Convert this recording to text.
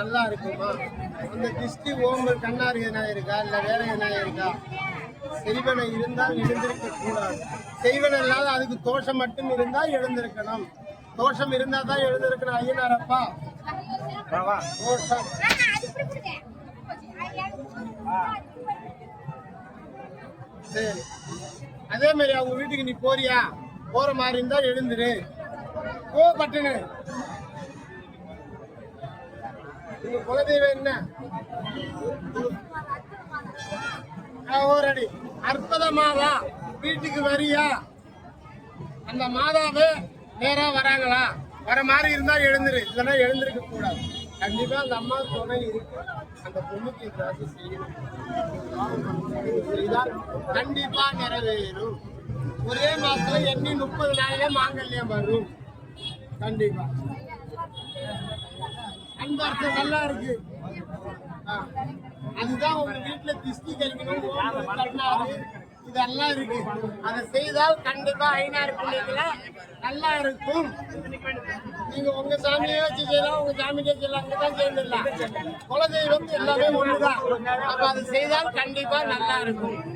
நல்லா இருக்குமா? அந்த திருஷ்டி ஓம்பல் கண்ணாறு எதனா இருக்கா, இல்ல வேற எதனா இருக்கா? செய்வன இருந்தால் எழுந்திருக்க கூடாது. செய்வன இல்லாத அதுக்கு தோஷம் மட்டும் இருந்தால் எழுந்திருக்கணும். தோஷம் இருந்தா தான் எழுந்திருக்கணும். ஐயனாரப்பா தோஷம். சரி, அதே மாதிரி அவங்க வீட்டுக்கு நீ போறியா? போற மாதிரி இருந்தா எழுந்துரு. ஓ பட்டுனு உங்க குலதெய்வம் என்ன? ஓரடி அற்புத மாதா வீட்டுக்கு வரியா? அந்த மாதாவே நேரா வராங்களா? வர மாதிரி இருந்தா எழுந்துரு, இல்லைன்னா எழுந்திருக்க கூடாது. கண்டிப்பா அந்த அம்மா துணை இருக்கு. அந்த பொண்ணுக்கு ஏதாவது செய்யணும். கண்டிப்பா நிறைவேறும். ஒரே மாசத்துல எண்ணி 30 நாளிலே மாங்கல்யம் வரும். கண்டிப்பா அன்பர்த்தம் நல்லா இருக்கு. அதுதான் உங்க வீட்டுல திஷ்டி கழிக்கணும், கண்ணாறு இதெல்லாம் இருக்கு. அதை செய்தால் கண்டிப்பா ஐநாறு பிள்ளைகள நல்லா இருக்கும். நீங்க உங்க சாமியை வச்சு செய்யலாம், உங்க சாமியை செய்யலாம், அங்கதான் சேர்ந்துடலாம். குலதெய்வம் எல்லாமே ஒண்ணுதான். அப்ப அதை செய்தால் கண்டிப்பா நல்லா இருக்கும்.